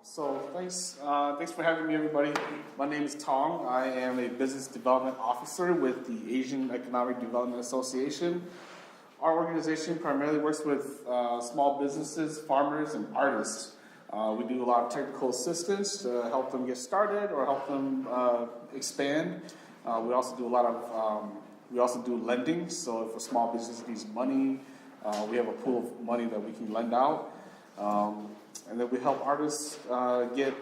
So thanks for having me, everybody. My name is Tong. I am a business development officer with the Asian Economic Development Association. Our organization primarily works with small businesses, farmers, and artists. We do a lot of technical assistance to help them get started or help them expand. We also do lending. So if a small business needs money, we have a pool of money that we can lend out. And then we help artists get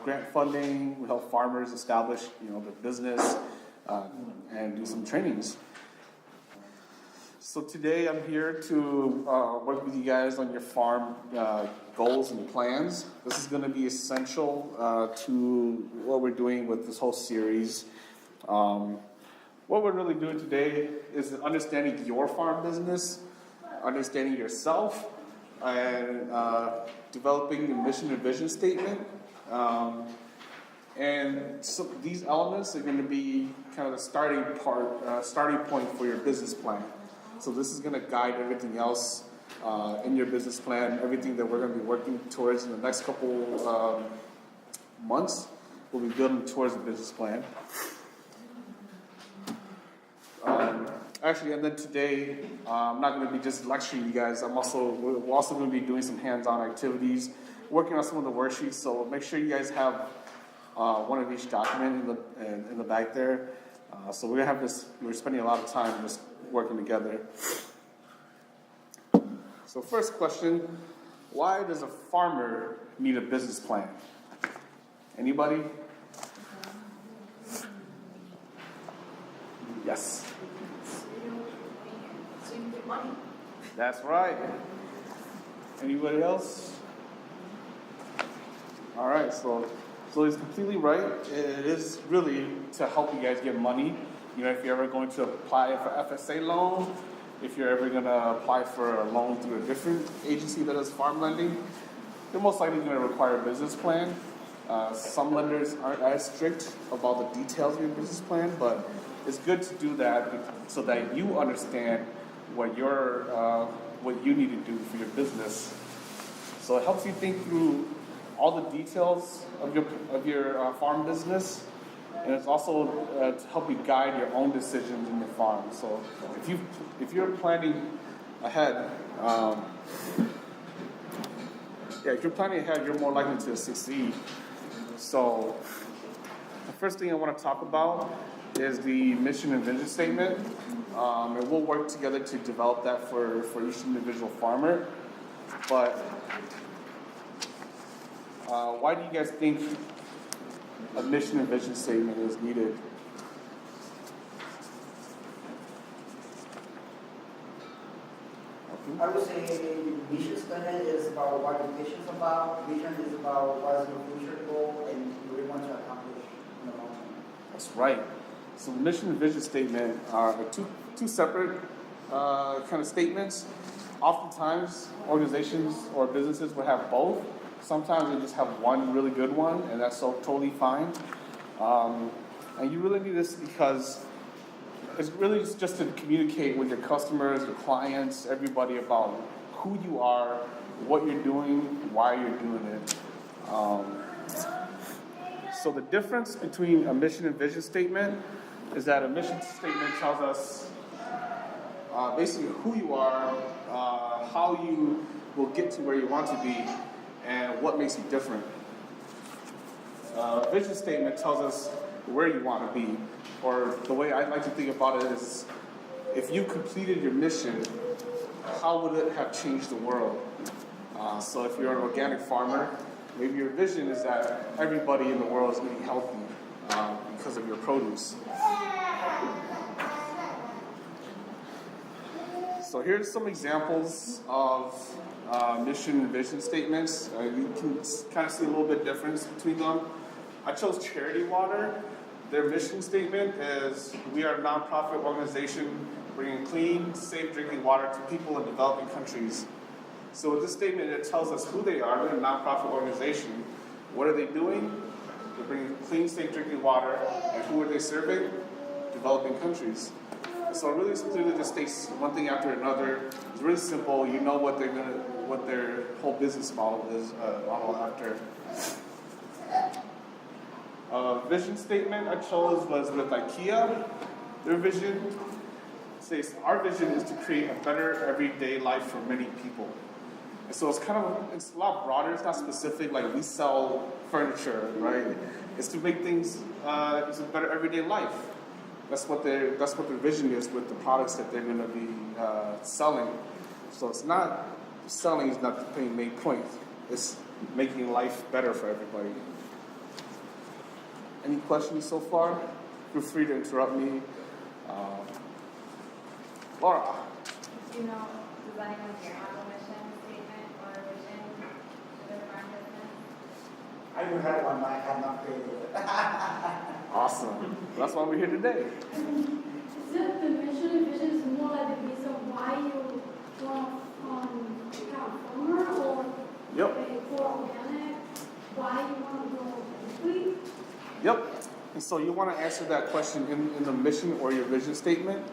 grant funding. We help farmers establish, their business and do some trainings. So today I'm here to work with you guys on your farm goals and plans. This is going to be essential to what we're doing with this whole series. What we're really doing today is understanding your farm business, understanding yourself, and developing a mission and vision statement. And so these elements are going to be kind of the starting point for your business plan. So this is going to guide everything else in your business plan, everything that we're going to be working towards in the next couple months. We'll be building towards the business plan. And then today, I'm not going to be just lecturing you guys. We're also going to be doing some hands-on activities, working on some of the worksheets. So make sure you guys have one of each document in the back there. So we're going to have this. We're spending a lot of time just working together. So first question: why does a farmer need a business plan? Anybody? Yes. Money. That's right. Anybody else? All right, so he's completely right. It is really to help you guys get money. If you're ever going to apply for FSA loan, if you're ever going to apply for a loan through a different agency that does farm lending, you're most likely going to require a business plan. Some lenders aren't as strict about the details of your business plan, but it's good to do that so that you understand what you need to do for your business. So it helps you think through all the details of your farm business, and it's also to help you guide your own decisions in your farm. So if you're planning ahead, you're more likely to succeed. So the first thing I want to talk about is the mission and vision statement. And we'll work together to develop that for each individual farmer. But why do you guys think a mission and vision statement is needed? I would say mission statement is about what the mission is about. Vision is about what is your future goal and you really want to accomplish in the long term. That's right. So the mission and vision statement are two separate kind of statements. Oftentimes, organizations or businesses will have both. Sometimes they just have one really good one, and that's totally fine. And you really need this because it's really just to communicate with your customers, your clients, everybody about who you are, what you're doing, why you're doing it. So the difference between a mission and vision statement is that a mission statement tells us basically who you are, how you will get to where you want to be, and what makes you different. Vision statement tells us where you want to be, or the way I like to think about it is, if you completed your mission, how would it have changed the world? So if you're an organic farmer, maybe your vision is that everybody in the world is eating healthy because of your produce. So here's some examples of mission and vision statements. You can kind of see a little bit difference between them. I chose Charity Water. Their mission statement is, we are a nonprofit organization bringing clean, safe drinking water to people in developing countries. So with this statement, it tells us who they are. They're a nonprofit organization. What are they doing? They're bringing clean, safe drinking water. And who are they serving? Developing countries. So really clearly just states one thing after another. It's really simple. You know what what their whole business model is model after. Vision statement I chose was with IKEA. Their vision says, our vision is to create a better everyday life for many people. And so it's a lot broader, it's not specific, like we sell furniture, right? It's to make things, it's a better everyday life. That's what their vision is with the products that they're gonna be selling. So it's not, selling is not the main point. It's making life better for everybody. Any questions so far? Feel free to interrupt me. Laura. Does anyone here have a mission statement or a vision for their farm business? I do have one, but I have not created it. Awesome. That's why we're here today. Is it the mission and vision is more like the reason why you want to become a farmer or for organic, why you want to go organically? Yep. And so you want to answer that question in the mission or your vision statement.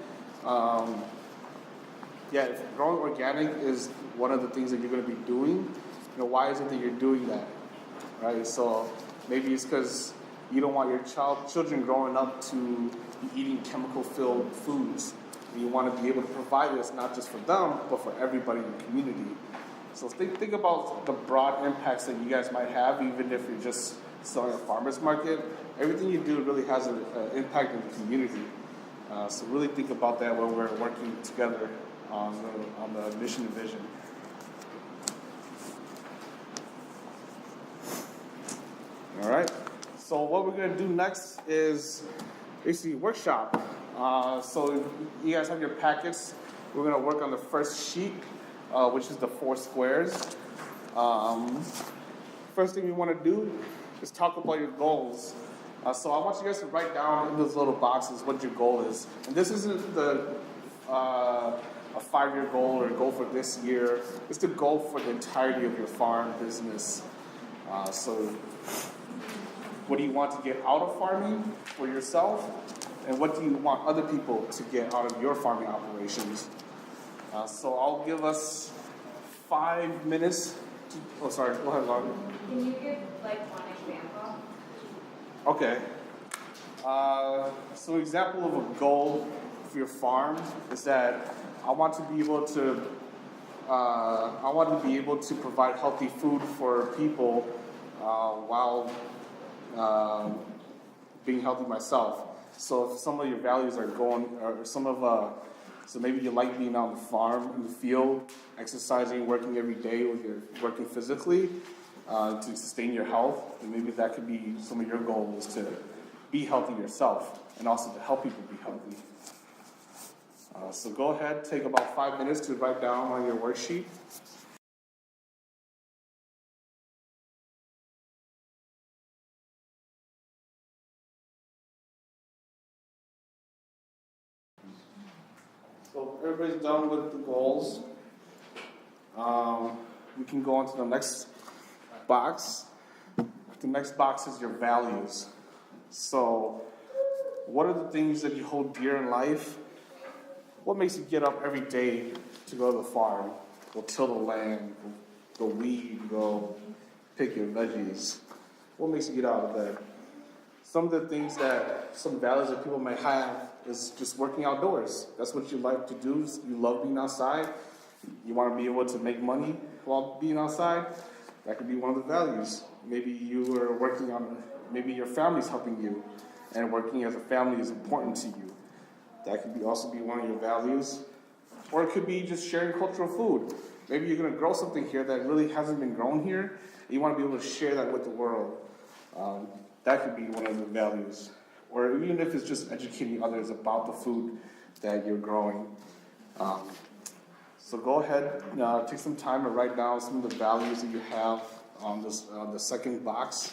Growing organic is one of the things that you're going to be doing. Why is it that you're doing that? Right? So maybe it's because you don't want your children growing up to be eating chemical-filled foods. And you want to be able to provide this not just for them, but for everybody in the community. So think about the broad impacts that you guys might have, even if you're just selling a farmer's market. Everything you do really has an impact in the community. So really think about that when we're working together on the mission and vision. All right. So what we're going to do next is basically workshop. So you guys have your packets. We're going to work on the first sheet, which is the 4 squares. First thing we want to do is talk about your goals. So I want you guys to write down in those little boxes what your goal is. And this isn't a 5-year goal or a goal for this year. It's the goal for the entirety of your farm business. So what do you want to get out of farming for yourself? And what do you want other people to get out of your farming operations? So I'll give us 5 minutes. Go ahead, Lauren. Can you give one example? Okay. So an example of a goal for your farm is that I want to be able to provide healthy food for people while being healthy myself. So if some of your values are so maybe you like being on the farm, in the field, exercising, working every day, or you're working physically to sustain your health, and maybe that could be some of your goals to be healthy yourself and also to help people be healthy. So go ahead, take about 5 minutes to write down on your worksheet. So everybody's done with the goals. We can go on to the next box. The next box is your values. So what are the things that you hold dear in life? What makes you get up every day to go to the farm, go till the land, go weed, go pick your veggies? What makes you get out of bed? Some of the some values that people may have is just working outdoors. That's what you like to do. You love being outside. You want to be able to make money while being outside. That could be one of the values. Maybe maybe your family's helping you, and working as a family is important to you. That could also be one of your values. Or it could be just sharing cultural food. Maybe you're going to grow something here that really hasn't been grown here. And you want to be able to share that with the world. That could be one of the values. Or even if it's just educating others about the food that you're growing. So go ahead, take some time to write down some of the values that you have on the second box.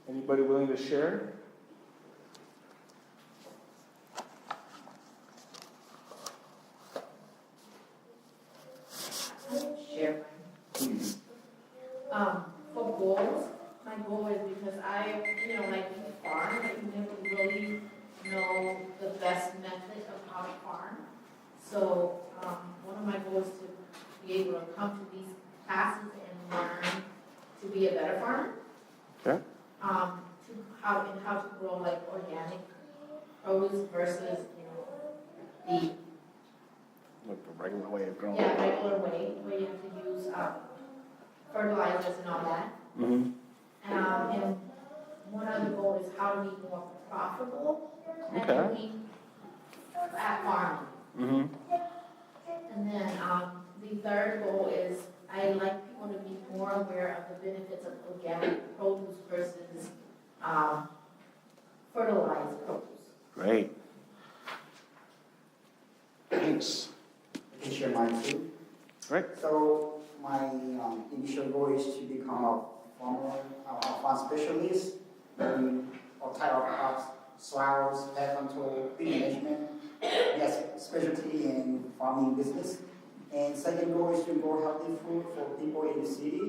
Anybody willing to share? Share. Please. For goals, my goal is because like you farm, but you never really know the best method of how to farm. So, one of my goals is to be able to come to these classes and learn to be a better farmer. Okay. How to grow like organic produce versus, the Like the regular way of growing. regular way where you have to use fertilizers and all that. Mm-hmm. And one other goal is how to be more profitable Okay. at farming. Mm-hmm. And then the third goal is I like people to be more aware of the benefits of organic produce versus fertilized produce. Great. Thanks. I can share mine too. Great. So my initial goal is to become a farmer, a farm specialist in all type of crops, soils, pest control, pest management. Yes, specialty in farming business. And second goal is to grow healthy food for people in the city.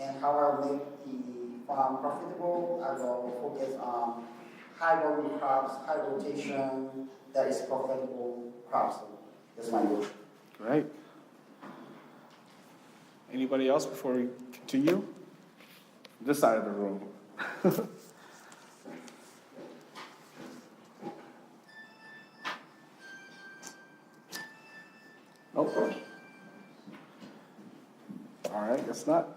And how I make the farm profitable, I will focus on high volume crops, high rotation, that is profitable crops. So that's my goal. Great. Anybody else before we continue? This side of the room. Nope. All right, guess not.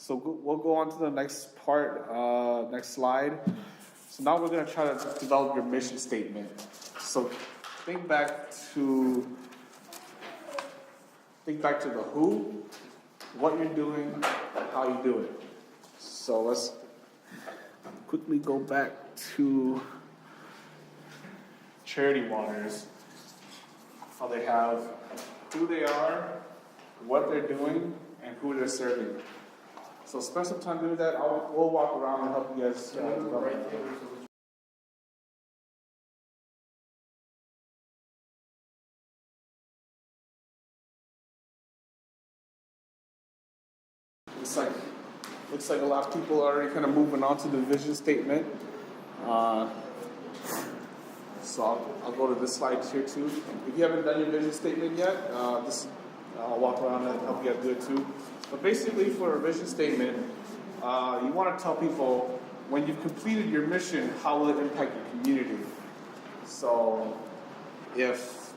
We'll go on to the next part, next slide. So now we're going to try to develop your mission statement. So think back to the who, what you're doing, and how you do it. So let's quickly go back to Charity Waters. How they have who they are, what they're doing, and who they're serving. So spend some time doing that. We'll walk around and help you guys develop. Looks like a lot of people are already kind of moving on to the vision statement. So I'll go to this slide here too. If you haven't done your vision statement yet, I'll walk around and help you guys do it too. But basically for a vision statement, you want to tell people when you've completed your mission, how will it impact your community? So if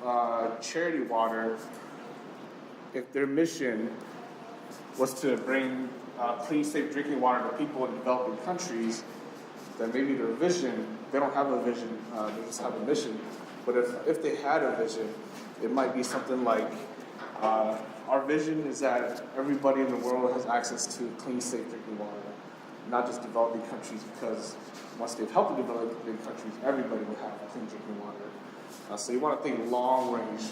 Charity Water, if their mission was to bring clean, safe drinking water to people in developing countries, then maybe their vision, they don't have a vision, they just have a mission. But if they had a vision, it might be something like, our vision is that everybody in the world has access to clean, safe drinking water, not just developing countries, because once they've helped the developing countries, everybody will have clean drinking water. So you want to think long range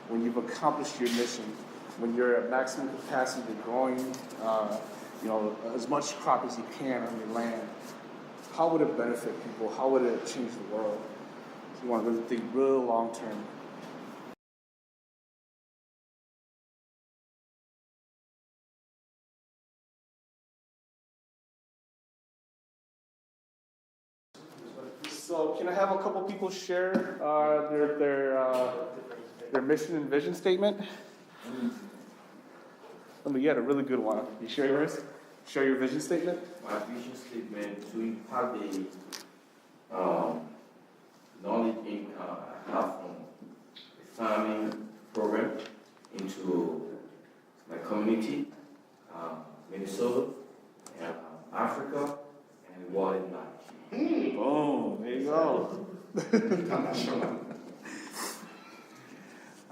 when you've accomplished your mission, when you're at maximum capacity, you're growing, as much crop as you can on your land. How would it benefit people? How would it change the world? So you want to really think real long term. So can I have a couple people share their mission and vision statement? You had a really good one. You share yours? Share your vision statement? My vision statement to impact the knowledge I have from the farming program into my community, Minnesota, and Africa, and the world at large. Boom, there you go.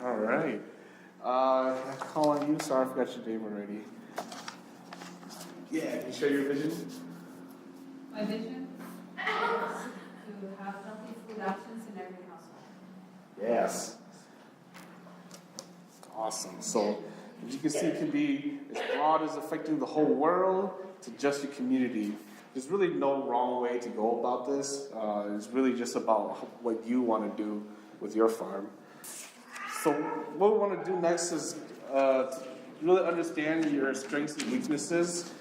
All right. Can I call on you? Sorry, I forgot your name already. Yeah, can you share your vision? My vision is to have healthy food options in every household. Yes. Awesome. So, as you can see, it can be as broad as affecting the whole world to just your community. There's really no wrong way to go about this. It's really just about what you want to do with your farm. So what we want to do next is really understand your strengths and weaknesses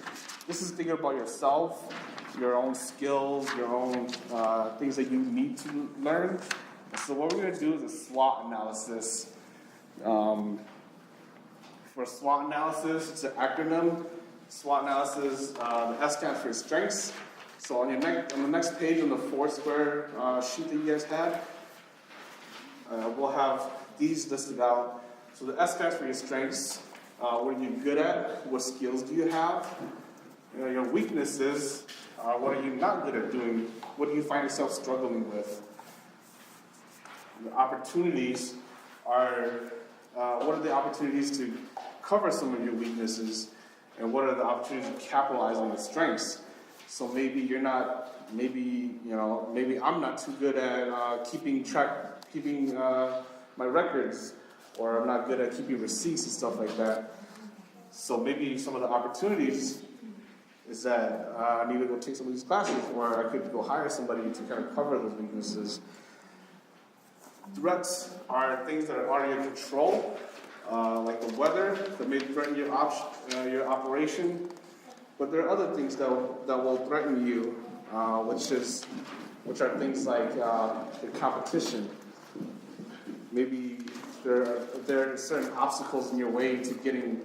this is thinking about yourself, your own skills, your own things that you need to learn. So what we're going to do is a SWOT analysis. For SWOT analysis, it's an acronym. SWOT analysis, the S stands for strengths. So on the next page on the 4-square sheet that you guys had, we'll have these listed out. So the S stands for your strengths. What are you good at? What skills do you have? Your weaknesses, what are you not good at doing? What do you find yourself struggling with? The opportunities are, what are the opportunities to cover some of your weaknesses? And what are the opportunities to capitalize on the strengths? So maybe you're not, maybe I'm not too good at keeping my records, or I'm not good at keeping receipts and stuff like that. So maybe some of the opportunities is that I need to go take some of these classes, or I could go hire somebody to kind of cover those weaknesses. Threats are things that are out of your control, like the weather that may threaten your operation. But there are other things that will threaten you, which are things like the competition. Maybe there are certain obstacles in your way to getting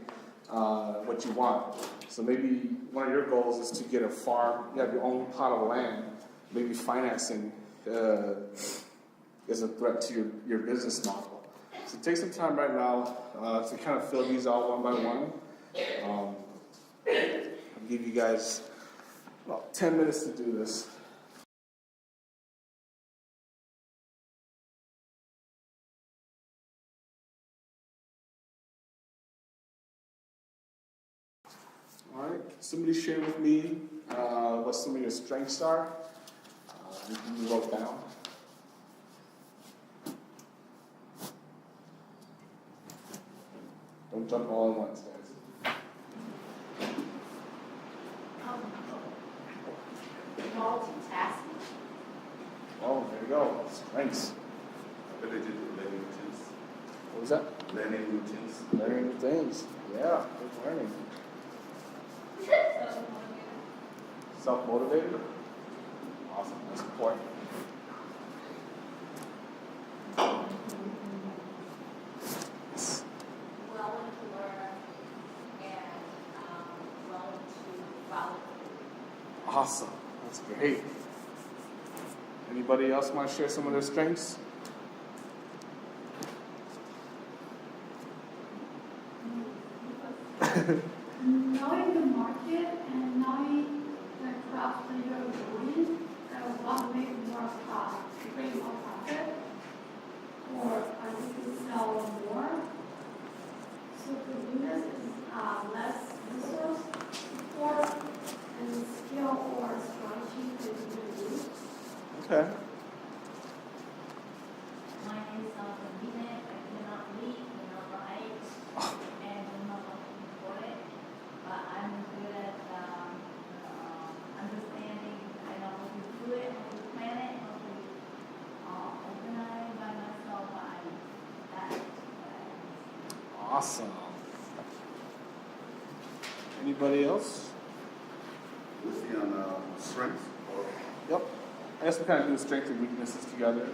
what you want. So maybe one of your goals is to get a farm, you have your own plot of land. Maybe financing is a threat to your business model. So take some time right now to kind of fill these out one by one. I'll give you guys about 10 minutes to do this. All right, somebody share with me what some of your strengths are. You wrote down. Don't jump all at once, guys. Multitasking. Oh, there you go. Strengths. Ability to learn new things. What was that? Learning new things. Learning new things. Yeah, good learning. Self-motivated. Awesome. That's important. Willing to learn and willing to follow. Awesome. That's great. Anybody else want to share some of their strengths? Knowing the market and knowing the craft that you're doing, what makes more profit, bring more profit, or I think you sell more. So to do this is less resource support and skill or strategy that you can do. Okay. Mine is convenient, I cannot read, cannot write, and I'm not looking for it. But I'm good at understanding, I know how to do it, how to plan it, how to organize by myself. That's what Awesome. Anybody else? We see on strengths or Yep. I guess we kind of do strengths and weaknesses together.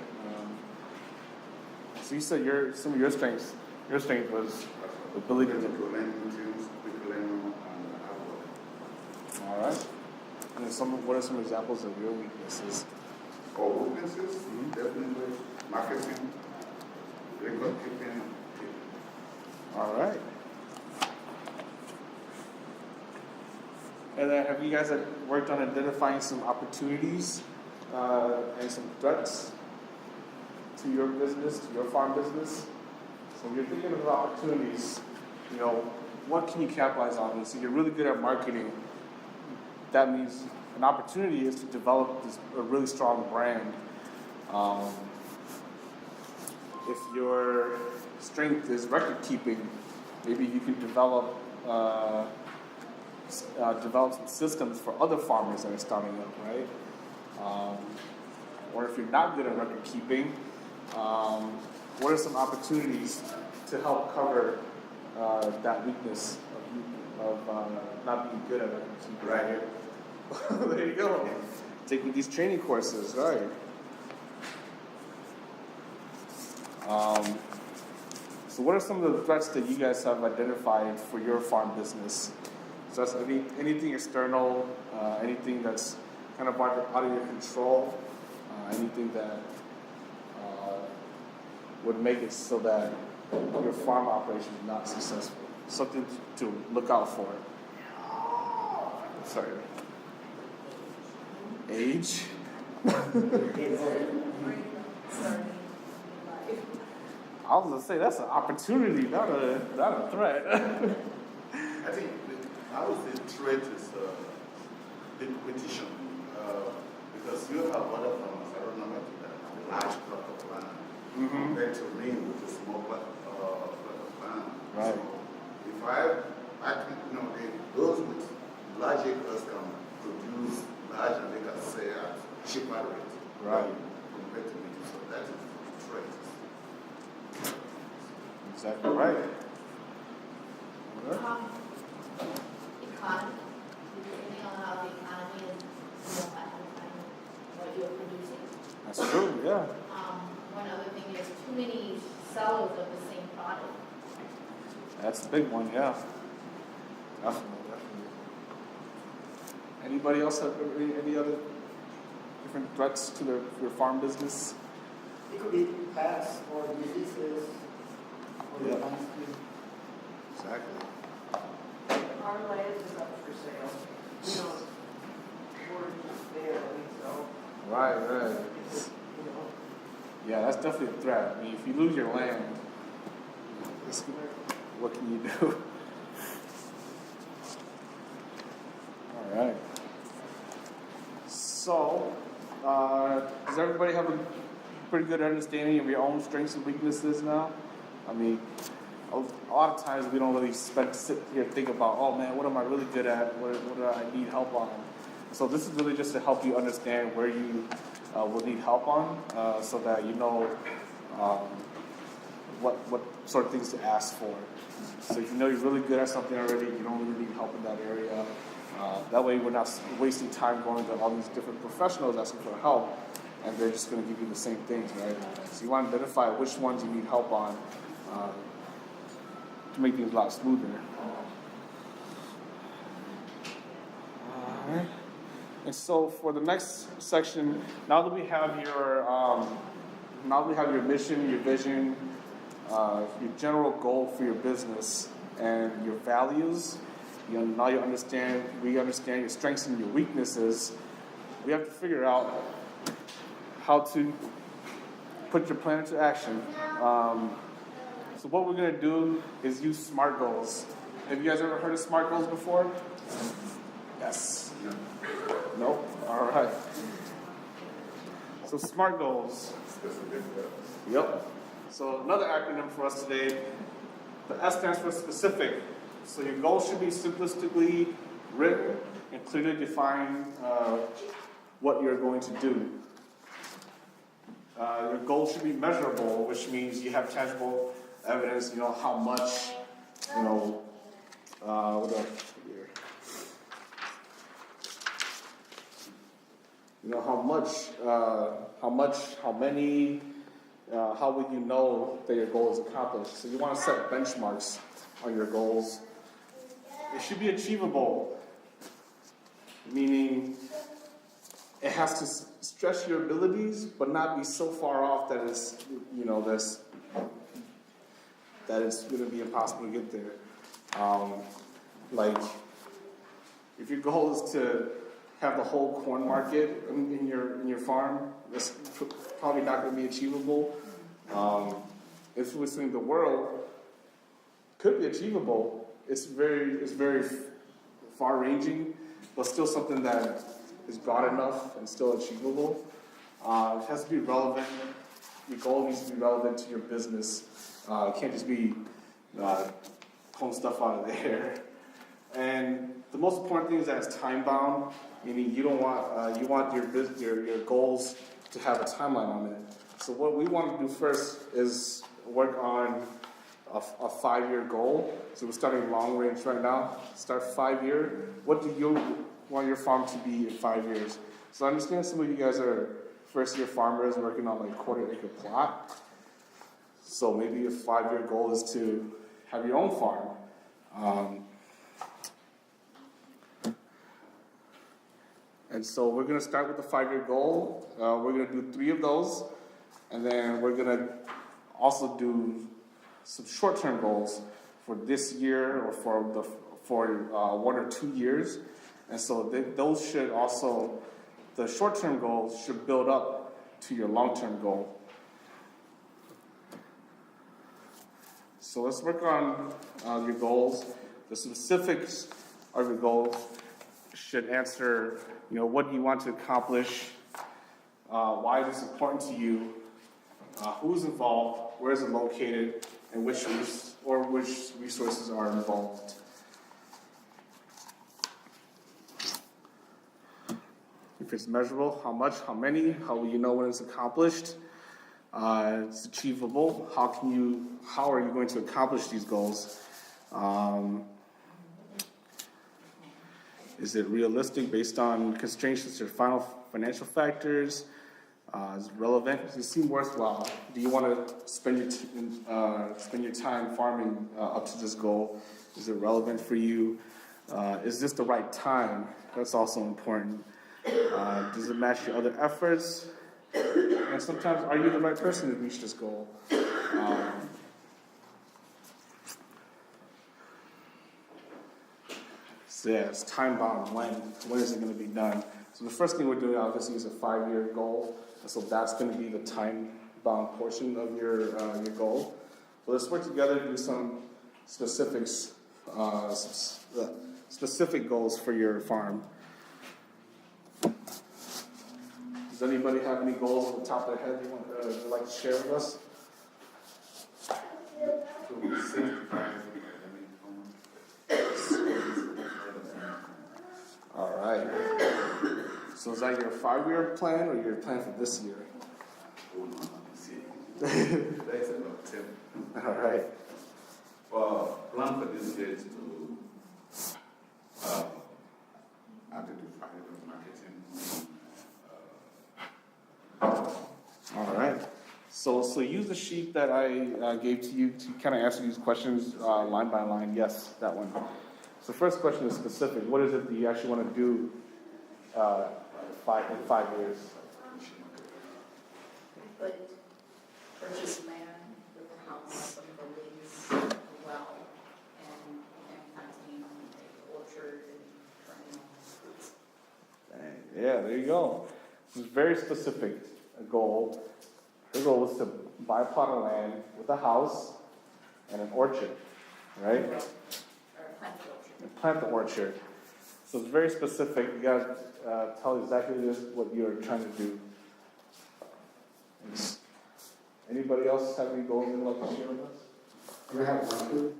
So you said some of your strengths. Your strength was the ability ability to. to learn new things, quick learning, and hard work. All right. And then what are some examples of your weaknesses? For weaknesses, definitely marketing, record keeping. All right. And then have you guys worked on identifying some opportunities and some threats to your business, to your farm business? So you're thinking of opportunities, what can you capitalize on? So you're really good at marketing. That means an opportunity is to develop a really strong brand. If your strength is record keeping, maybe you can develop some systems for other farmers that are starting up, right? Or if you're not good at record keeping, what are some opportunities to help cover that weakness of you of not being good at it. Right here. There you go. Taking these training courses, right? So what are some of the threats that you guys have identified for your farm business? So that's anything external, anything that's kind of out of your control, anything that would make it so that your farm operation is not successful. Something to look out for. Sorry. Age. I was gonna say that's an opportunity, not a threat. I think I would say trade is the competition because you have other farmers. I don't know about that. A large plot of land compared to me with a small plot of land. Right. So if I think those with large acres can produce large and they can sell at cheaper rate. Right. Compared to me, so that is trade. Exactly right. Economy, depending on how the economy is, at the time, what you're producing. That's true, yeah. One other thing is too many sellers of the same product. That's a big one, yeah. Definitely. Anybody else have any other different threats to your farm business? It could be pests or diseases or Yeah. landscape. Exactly. Our land is up for sale. We don't, we're just there, so Right. it's, Yeah, that's definitely a threat. I mean, if you lose your land, what can you do? All right. So, does everybody have a pretty good understanding of your own strengths and weaknesses now? I mean, a lot of times we don't really sit here and think about, oh man, what am I really good at? What do I need help on? So this is really just to help you understand where you will need help on, so that you know what sort of things to ask for. So if you know you're really good at something already, you don't really need help in that area. That way we're not wasting time going to all these different professionals asking for help, and they're just going to give you the same things, right? So you want to identify which ones you need help on to make things a lot smoother. All right. And so for the next section, now that we have your mission, your vision, your general goal for your business, and your values, now we understand your strengths and your weaknesses. We have to figure out how to put your plan into action. So what we're going to do is use SMART goals. Have you guys ever heard of SMART goals before? Yes. No? All right. So SMART goals. Yep. So another acronym for us today. The S stands for specific. So your goal should be simplistically written and clearly define what you're going to do. Your goal should be measurable, which means you have tangible evidence. You know how much. What else here? You know how many. How will you know that your goal is accomplished? So you want to set benchmarks on your goals. It should be achievable, meaning it has to stretch your abilities, but not be so far off that it's going to be impossible to get there. Like if your goal is to have the whole corn market in your farm, that's probably not going to be achievable. Influencing the world could be achievable. It's very far-ranging, but still something that is broad enough and still achievable. It has to be relevant. Your goal needs to be relevant to your business. It can't just be pulling stuff out of the air. And the most important thing is that it's time-bound. Meaning you don't want you want your goals to have a timeline on it. So what we want to do first is work on a 5-year goal. So we're starting long range right now. Start 5-year. What do you want your farm to be in 5 years? So I understand some of you guys are first-year farmers working on like quarter-acre plot. So maybe a 5-year goal is to have your own farm. And so we're going to start with the 5-year goal. We're going to do 3 of those. And then we're going to also do some short-term goals for this year or for 1 or 2 years. And so those should also, the short-term goals should build up to your long-term goal. So let's work on your goals. The specifics of your goals should answer, what do you want to accomplish? Why is this important to you? Who's involved? Where is it located? And which resources are involved? If it's measurable, how much, how many, how will you know when it's accomplished? It's achievable. How are you going to accomplish these goals? Is it realistic based on constraints or final financial factors? Is it relevant? Does it seem worthwhile? Do you want to spend your time farming up to this goal? Is it relevant for you? Is this the right time? That's also important. Does it match your other efforts? And sometimes, are you the right person to reach this goal? So yeah, it's time bound. When is it going to be done? So the first thing we're doing, obviously, is a 5-year goal. And so that's going to be the time bound portion of your goal. So let's work together to do some specifics, specific goals for your farm. Does anybody have any goals at the top of their head you'd like to share with us? All right. So is that your 5-year plan or your plan for this year? That's about 10. All right. Well, plan for this year is to identify the marketing. All right. So use the sheet that I gave to you to kind of answer these questions line by line. Yes, that one. So the first question is specific. What is it that you actually want to do in 5 years? Purchase land with a house, some buildings, a well, and planting an orchard and perennial fruits. Yeah, there you go. This is very specific a goal. Her goal was to buy a plot of land with a house and an orchard, right? Or plant the orchard. And plant the orchard. So it's very specific. You got to tell exactly what you're trying to do. Anybody else have any goals they'd like to share with us? Do you have one too?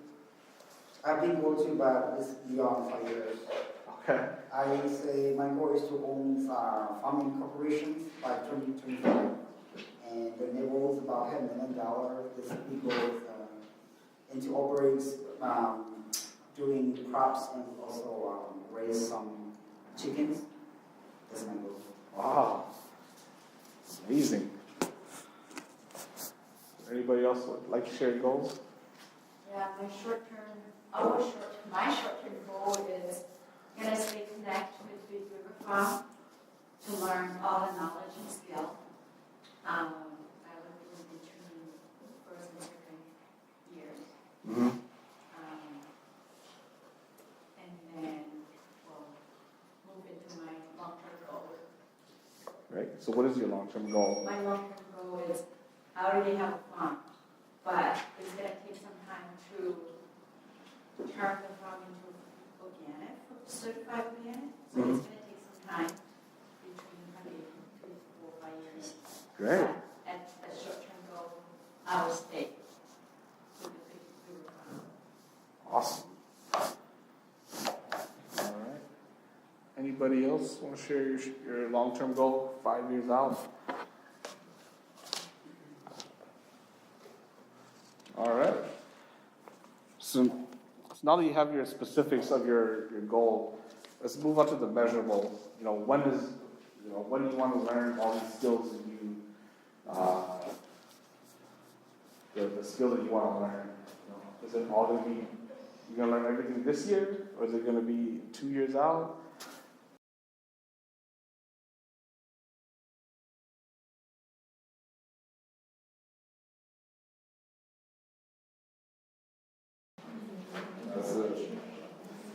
I've been goal too, but it's beyond 5 years. Okay. I say my goal is to own farming corporation by 2025. And the net worth is about $10 million. This big goal and to operate doing crops and also raise some chickens. That's my goal. Wow. Amazing. Anybody else would like to share your goals? Yeah, my short-term goal is gonna stay connected with Big River Farm to learn all the knowledge and skill. I would do between first and second years. Mm-hmm. And then move into my long-term goal. Right. So what is your long-term goal? My long-term goal is I already have a farm, but it's gonna take some time to turn the farm into organic, certified organic. So it's gonna take some time between maybe 3, 4, 5 years. Great. But at a short-term goal, I will stay with the Big River Farm. Awesome. All right. Anybody else want to share your long-term goal 5 years out? All right. So now that you have your specifics of your goal, let's move on to the measurables. When do you want to learn all these skills that the skills that you want to learn? Is it all going to be, you're going to learn everything this year, or is it going to be 2 years out?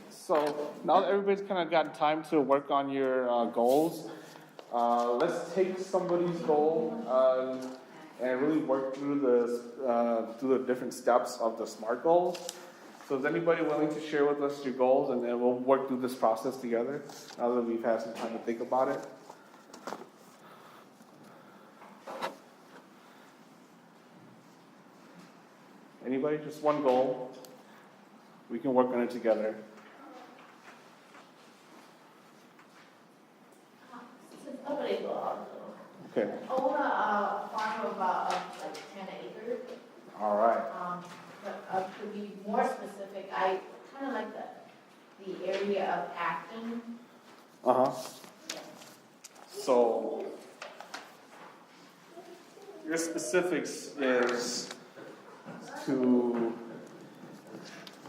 So now that everybody's kind of gotten time to work on your goals, let's take somebody's goal and really work through the different steps of the SMART goals. So is anybody willing to share with us your goals, and then we'll work through this process together now that we've had some time to think about it? Anybody? Just one goal. We can work on it together. Since nobody go out, Okay. I want to farm about like 10 acres. All right. But to be more specific, I kind of like the area of Acton. So your specifics is to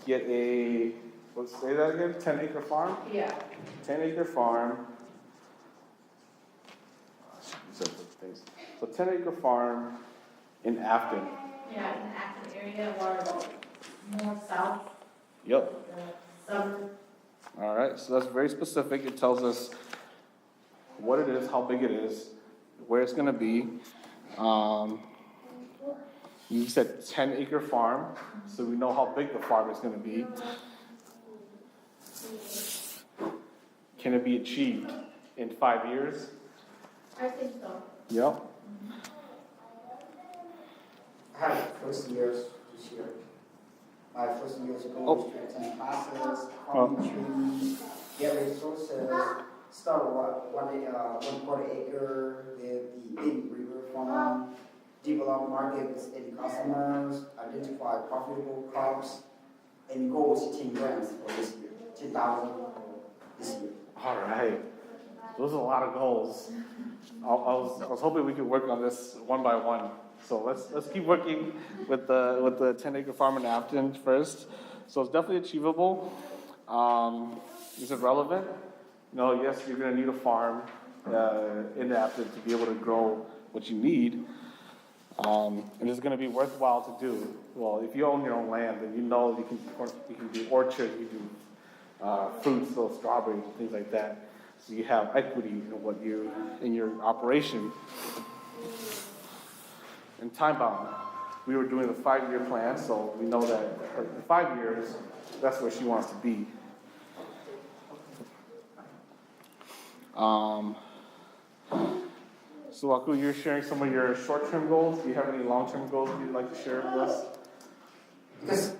get let's say that again, 10-acre farm? Yeah. 10-acre farm. So 10-acre farm in Afton. Yeah, in the Acton area or more south. Yep. The suburb. All right, so that's very specific. It tells us what it is, how big it is, where it's going to be. You said 10-acre farm, so we know how big the farm is going to be. Can it be achieved in 5 years? I think so. Yep. I have first years this year. My first year's goal is to attend classes, farming trees, get resources, start one quarter acre with the big river farm, develop market with steady customers, identify profitable crops, and goals 10 grants for this year, 10,000 this year. All right. Those are a lot of goals. I was hoping we could work on this one by one. So let's keep working with the 10-acre farm in Afton first. So it's definitely achievable. Is it relevant? Yes, you're going to need a farm in Afton to be able to grow what you need. And it's going to be worthwhile to do. Well, if you own your own land, then you can do orchards, you can do fruits, so strawberries, things like that. So you have equity in your operation. And time bound. We were doing the 5-year plan, so we know that in 5 years, that's where she wants to be. So Aku, you're sharing some of your short-term goals. Do you have any long-term goals you'd like to share with us? Because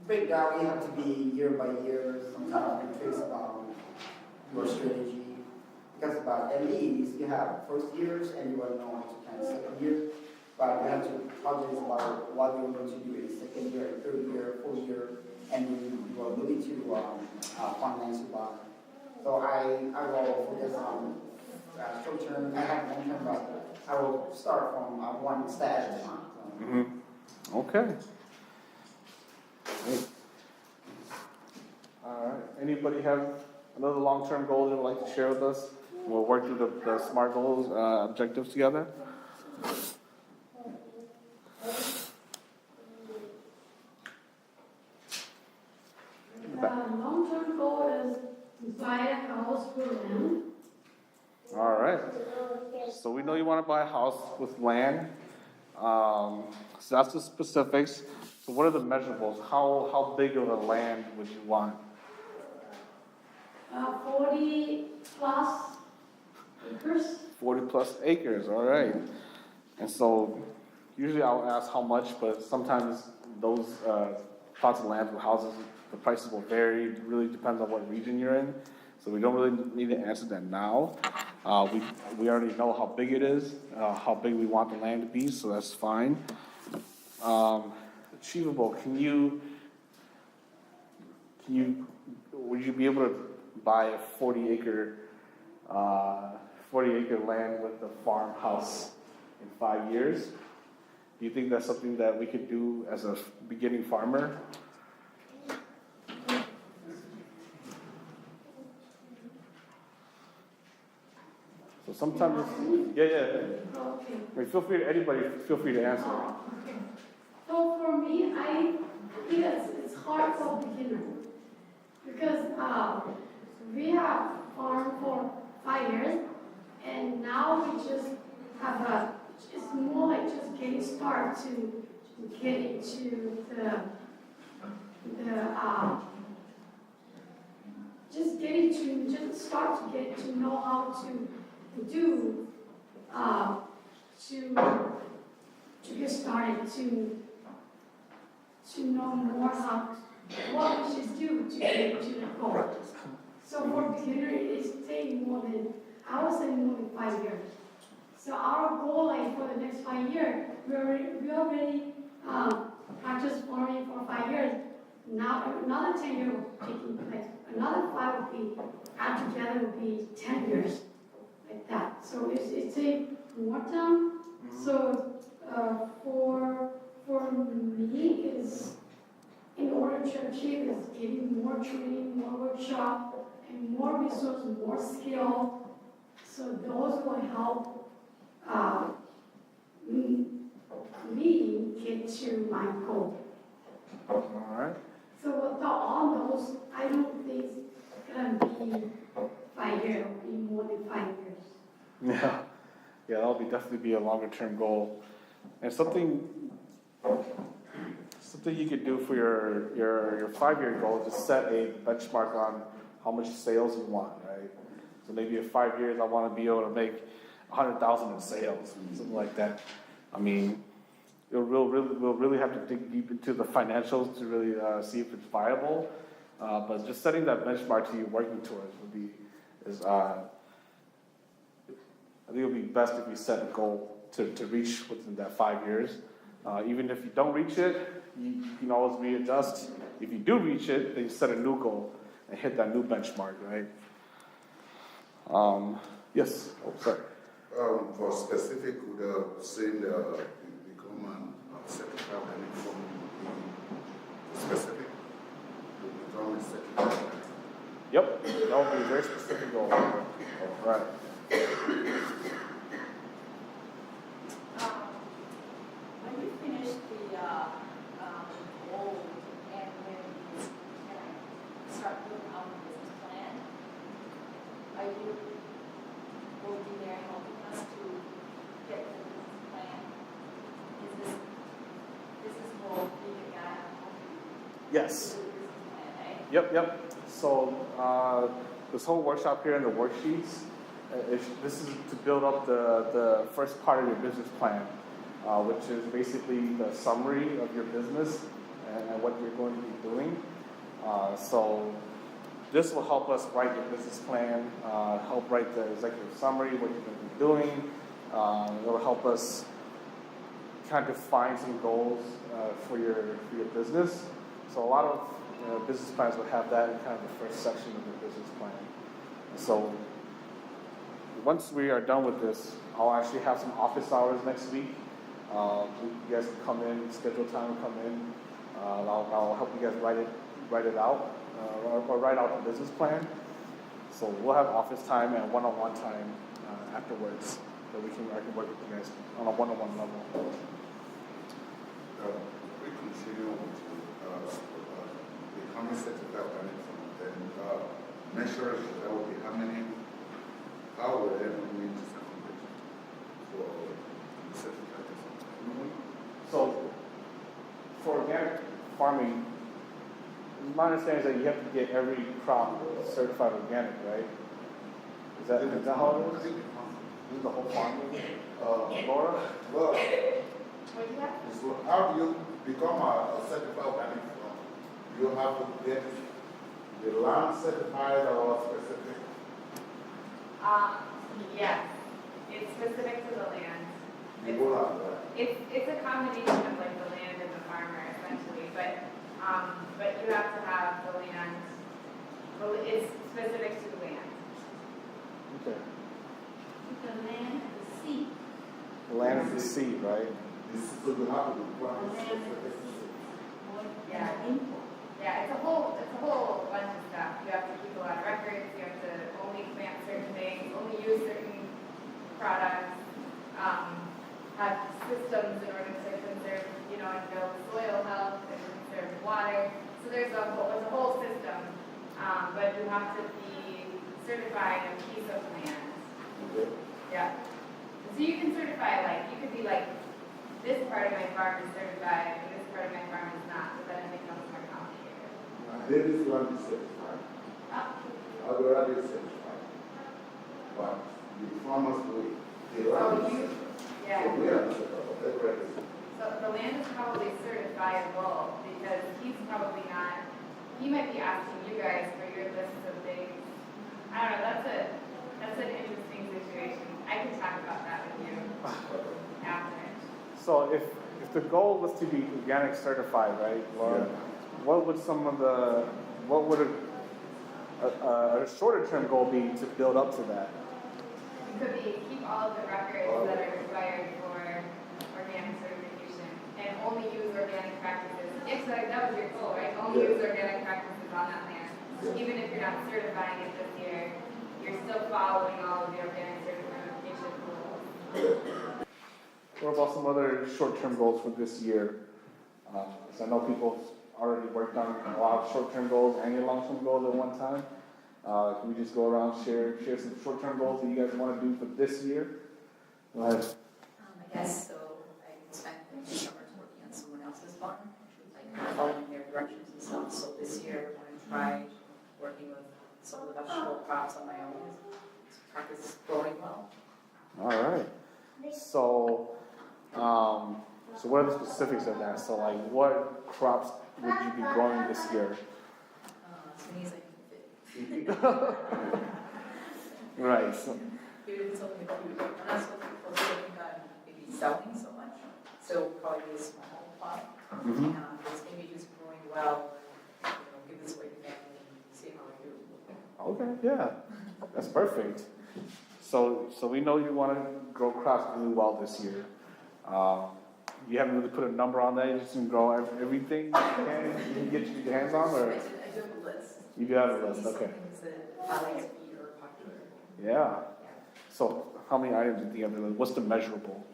breakdown, you have to be year by year, some kind of matrix about your strategy. Because about at least you have first years and you will know how to plan second year. But you have to project about what you're going to do in second year, third year, fourth year, and you are willing to finance to buy. So I will focus on short term. I have long term, but I will start from one step at a time. So. Okay. Great. All right. Anybody have another long-term goal they would like to share with us? We'll work through the SMART goals objectives together. The long-term goal is buy a house for land. All right. So we know you want to buy a house with land. So that's the specifics. So what are the measurables? How big of a land would you want? 40 plus acres. 40 plus acres. All right. And so usually I'll ask how much, but sometimes those plots of land with houses, the prices will vary. It really depends on what region you're in. So we don't really need to answer that now. We already know how big it is, how big we want the land to be, so that's fine. Achievable. Can you would you be able to buy a 40-acre land with a farmhouse in 5 years? Do you think that's something that we could do as a beginning farmer? So sometimes, yeah. Okay. I mean, anybody feel free to answer. Okay. So for me, I think it's hard for beginners because we have farmed for 5 years, and now we just have it's more like just getting started to get into just start to get to know how to do to get started to know more how what we should do to get to the goal. So for beginner, it's taking I would say more than 5 years. So our goal, like for the next 5 years, we already practiced farming for 5 years. Now another 10 years will taking place. Another 5 will be add together will be 10 years, like that. So it's a more time. So for me is in order to achieve is getting more training, more workshop, and more resources, more skill. So those will help me get to my goal. All right. So without all those, I don't think it's gonna be 5 years. It'll be more than 5 years. Yeah, that'll definitely be a longer term goal, and something you could do for your 5-year goal is just set a benchmark on how much sales you want, right? So maybe in 5 years I want to be able to make 100,000 in sales, something like that. I mean, we'll really have to dig deep into the financials to really see if it's viable. But just setting that benchmark to you working towards I think it would be best if you set a goal to reach within that 5 years. Even if you don't reach it, you can always readjust. If you do reach it, then you set a new goal and hit that new benchmark, right? Yes. Oh, sorry. For specific, would saying become certified organic farming would be specific? Would become a certified? Yep, that would be a very specific goal. Right. When you finish the goal and when you start building out a business plan, will be there helping us to get the business plan? Is this goal being Yes. the business plan, eh? Yep. So this whole workshop here in the worksheets, this is to build up the first part of your business plan, which is basically the summary of your business and what you're going to be doing. So this will help us write your business plan, help write the executive summary, what you're going to be doing. It will help us kind of define some goals for your business. So a lot of business plans would have that in kind of the first section of the business plan. So once we are done with this, I'll actually have some office hours next week. You guys can come in, schedule time to come in. I'll help you guys write it out, or write out the business plan. So we'll have office time and one-on-one time afterwards, so I can work with you guys on a one-on-one level. We continue with becoming certified organic farmer, then measure that will be how will that mean to accomplish for certified farmer? So for organic farming, my understanding is that you have to get every crop certified organic, right? Is that how it is? This is the whole farm? Laura? Well, What do you have? so how do you become a certified organic farmer? You have to get the land certified or specific? Yes, it's specific to the land. You will have that. It's a combination of like the land and the farmer essentially, but you have to have the land Well, it's specific to the land. Okay. The land and the sea. The land and the sea, right? This is so you have to The land and the sea. Yeah. Input. Yeah, it's a whole bunch of stuff. You have to keep a lot of records, you have to only plant certain things, only use certain products, have systems in order to conserve, and build soil health and conserve water. So it's a whole system, but you have to be certified in a piece of land. Okay. Yeah. So you can certify, you could be like, this part of my farm is certified, and this part of my farm is not, but then it becomes more complicated. Then this one is certified. Already certified. But the farmers do the land is certified. Yeah. So we are not certified. So the land is probably certifiable because he's probably not, he might be asking you guys for your lists of things. I don't know, that's an interesting situation. I can talk about that with you after. So if the goal was to be organic certified, right, Laura, what would a shorter term goal be to build up to that? It could be keep all of the records that are required for organic certification and only use organic practices. If that was your goal, right? Only use organic practices on that land. Even if you're not certifying it this year, you're still following all of the organic certification rules. What about some other short-term goals for this year? Because I know people already worked on a lot of short-term goals and your long-term goals at one time. Can we just go around share some short-term goals that you guys want to do for this year? Go ahead. I guess so. I spent many summers working on someone else's farm, following their directions and stuff. So this year, I want to try working with some of the vegetable crops on my own. This practice is growing well. All right. So what are the specifics of that? So what crops would you be growing this year? As many as I can fit. Right. So, Even if it's only a few. I'm not so focusing on maybe selling so much. So probably be a small plot. It's maybe just growing well. Give this away to family and see how I do. okay, yeah, that's perfect. So we know you want to grow crops really well this year. You haven't really put a number on that. You just gonna grow everything you can get your hands on, or I do have a list. you do have a list. These Okay. things that I like to eat or popular. Yeah. So how many items do you have on the list? What's the measurable?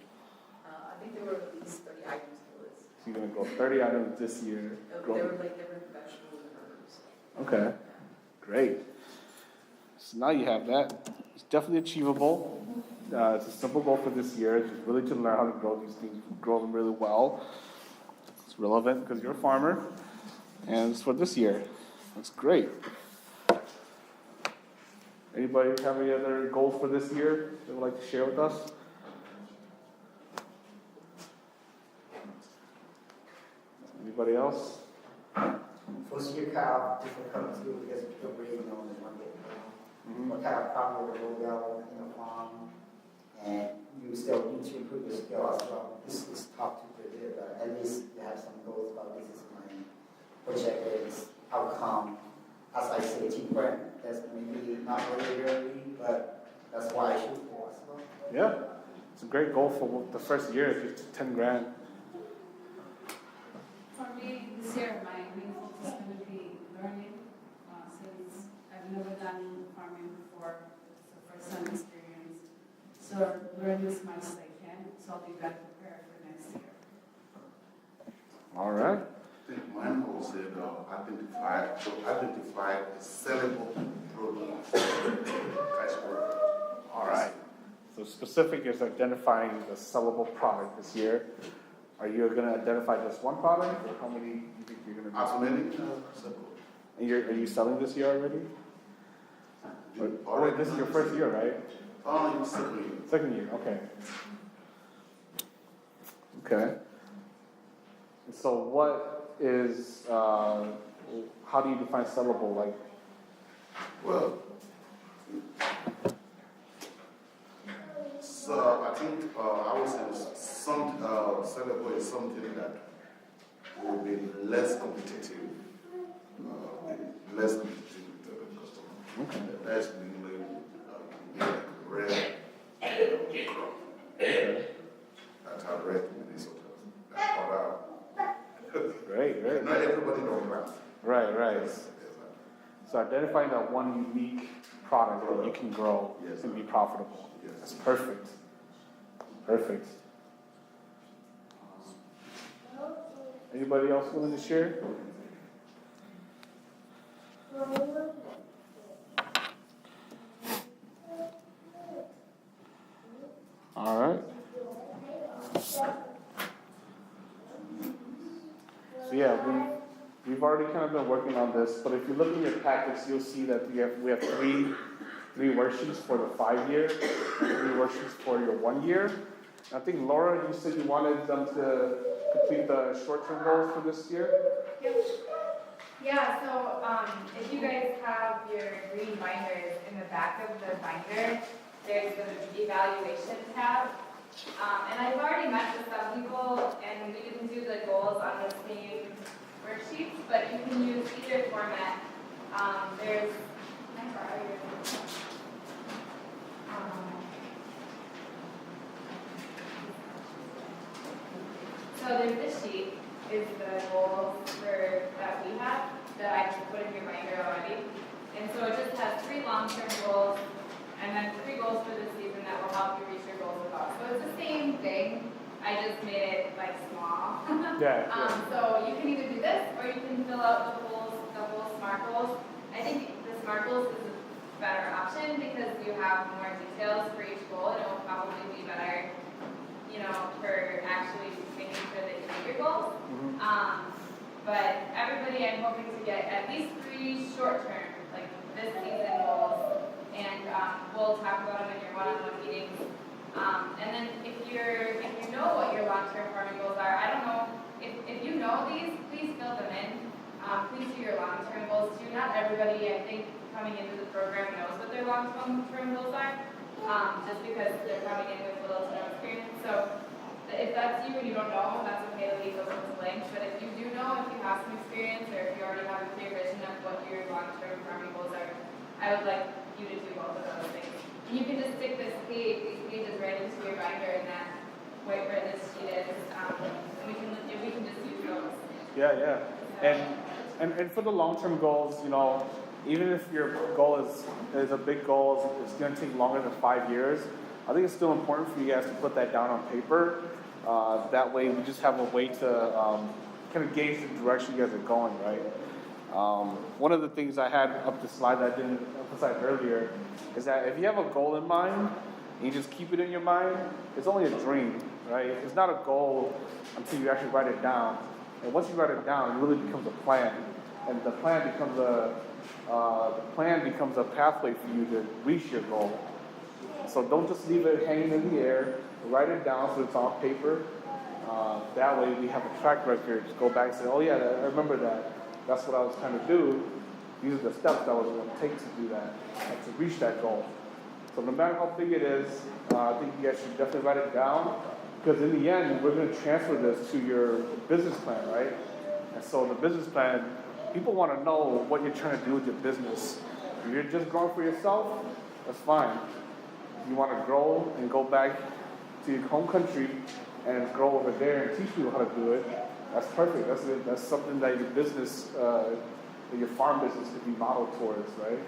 I think there were at least 30 items on the list. So you're gonna grow 30 items this year. They were different vegetables and herbs. Okay. Great. So now you have that. It's definitely achievable. It's a simple goal for this year. It's just really to learn how to grow these things, grow them really well. It's relevant because you're a farmer, and it's for this year. That's great. Anybody have any other goals for this year they would like to share with us? Anybody else? First year kind of difficult too because people really know the market. What kind of problem will go well in the farm, and you still need to improve your skill as well. This is tough to predict, but at least you have some goals about this is my project is outcome. As I say, $10,000. That's maybe not really, but that's why I shoot for as well. Yeah, it's a great goal for the first year. Just $10,000. For me, this year, my main focus is going to be learning, since I've never done farming before. It's the first time experience. So learn as much as I can, so I'll be better prepared for next year. All right. I think mine will say identify a sellable product. That's correct. All right. So specific is identifying the sellable product this year. Are you going to identify just one product, or how many do you think you're going to? As many simple. And are you selling this year already? Or this is your first year, right? Oh, it's second year. Second year. Okay. Okay. So what is? How do you define sellable? Well, so I think I would say some sellable is something that will be less competitive. Less competitive Great. Not everybody knows that. Right. Yes. So identifying that one unique product that you can grow Yes. and be profitable. Yes. That's perfect. Anybody else willing to share? All right. So yeah, we've already kind of been working on this, but if you look in your packets, you'll see that we have three worksheets for the 5 year and 3 worksheets for your 1 year. I think Laura, you said you wanted them to complete the short-term goals for this year. Yep. Yeah, so if you guys have your green binders, in the back of the binder, there's the evaluation tab. And I've already met with some people, and we didn't do the goals on the same worksheets, but you can use either format. There's, can I borrow your, so there's this sheet, is the goals that we have, that I just put in your binder already. And so it just has 3 long-term goals, and then 3 goals for the season that will help you reach your goals with us. So it's the same thing, I just made it like small. Yeah. So you can either do this, or you can fill out the whole SMART goals. I think the SMART goals is a better option because you have more details for each goal, and it will probably be better, for actually making sure that you meet your goals. But everybody, I'm hoping to get at least 3 short-term, like this season goals, and we'll talk about them in your one-on-one meetings. And then if you know what your long-term farming goals are, I don't know, if you know these, please fill them in. Please do your long-term goals too. Not everybody, I think, coming into the program knows what their long-term goals are, just because they're coming in with little to no experience. So if that's you and you don't know, that's okay to leave those ones blank. But if you do know, if you have some experience, or if you already have a clear vision of what your long-term farming goals are, I would like you to do both of those things. And you can just stick these pages right into your binder, and that where this sheet is, and we can just use those. Yeah. And for the long-term goals, even if your goal is a big goal, it's going to take longer than 5 years. I think it's still important for you guys to put that down on paper. That way, we just have a way to kind of gauge the direction you guys are going, right? One of the things I had up the slide that I didn't emphasize earlier is that if you have a goal in mind and you just keep it in your mind, it's only a dream, right? It's not a goal until you actually write it down. And once you write it down, it really becomes a plan, and the plan becomes a pathway for you to reach your goal. So don't just leave it hanging in the air. Write it down so it's on paper. That way we have a track record. Just go back and say, oh yeah, I remember that. That's what I was trying to do. These are the steps that I was going to take to do that, and to reach that goal. So no matter how big it is, I think you guys should definitely write it down, because in the end, we're going to transfer this to your business plan, right? And so the business plan, people want to know what you're trying to do with your business. If you're just growing for yourself, that's fine. If you want to grow and go back to your home country and grow over there and teach people how to do it, that's perfect. That's something that your business, that your farm business could be modeled towards, right?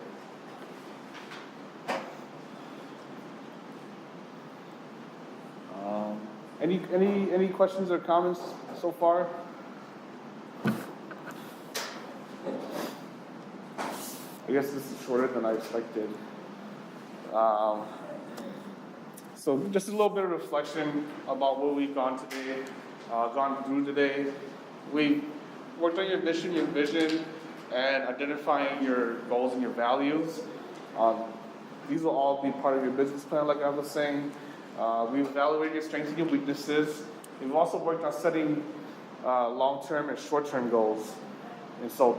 Any questions or comments so far? I guess this is shorter than I expected. So just a little bit of reflection about what we've gone through today. We worked on your mission, your vision, and identifying your goals and your values. These will all be part of your business plan, like I was saying. We've evaluated your strengths and your weaknesses. We've also worked on setting long-term and short-term goals. And so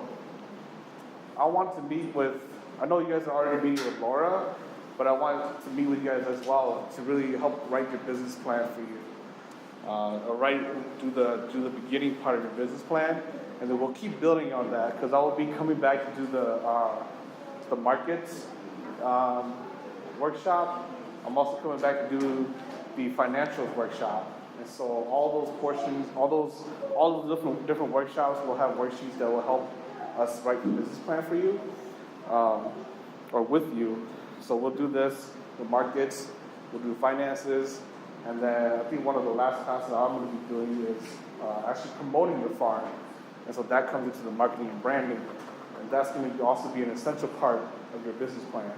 I want to meet with, I know you guys are already meeting with Laura, but I want to meet with you guys as well to really help write your business plan for you. Do the beginning part of your business plan, and then we'll keep building on that, because I will be coming back to do the markets workshop. I'm also coming back to do the financials workshop. And so all those portions, all the different workshops will have worksheets that will help us write the business plan for you, or with you. So we'll do this, the markets, we'll do finances, and then I think one of the last classes I'm going to be doing is actually promoting the farm. And so that comes into the marketing and branding. And that's going to also be an essential part of your business plan.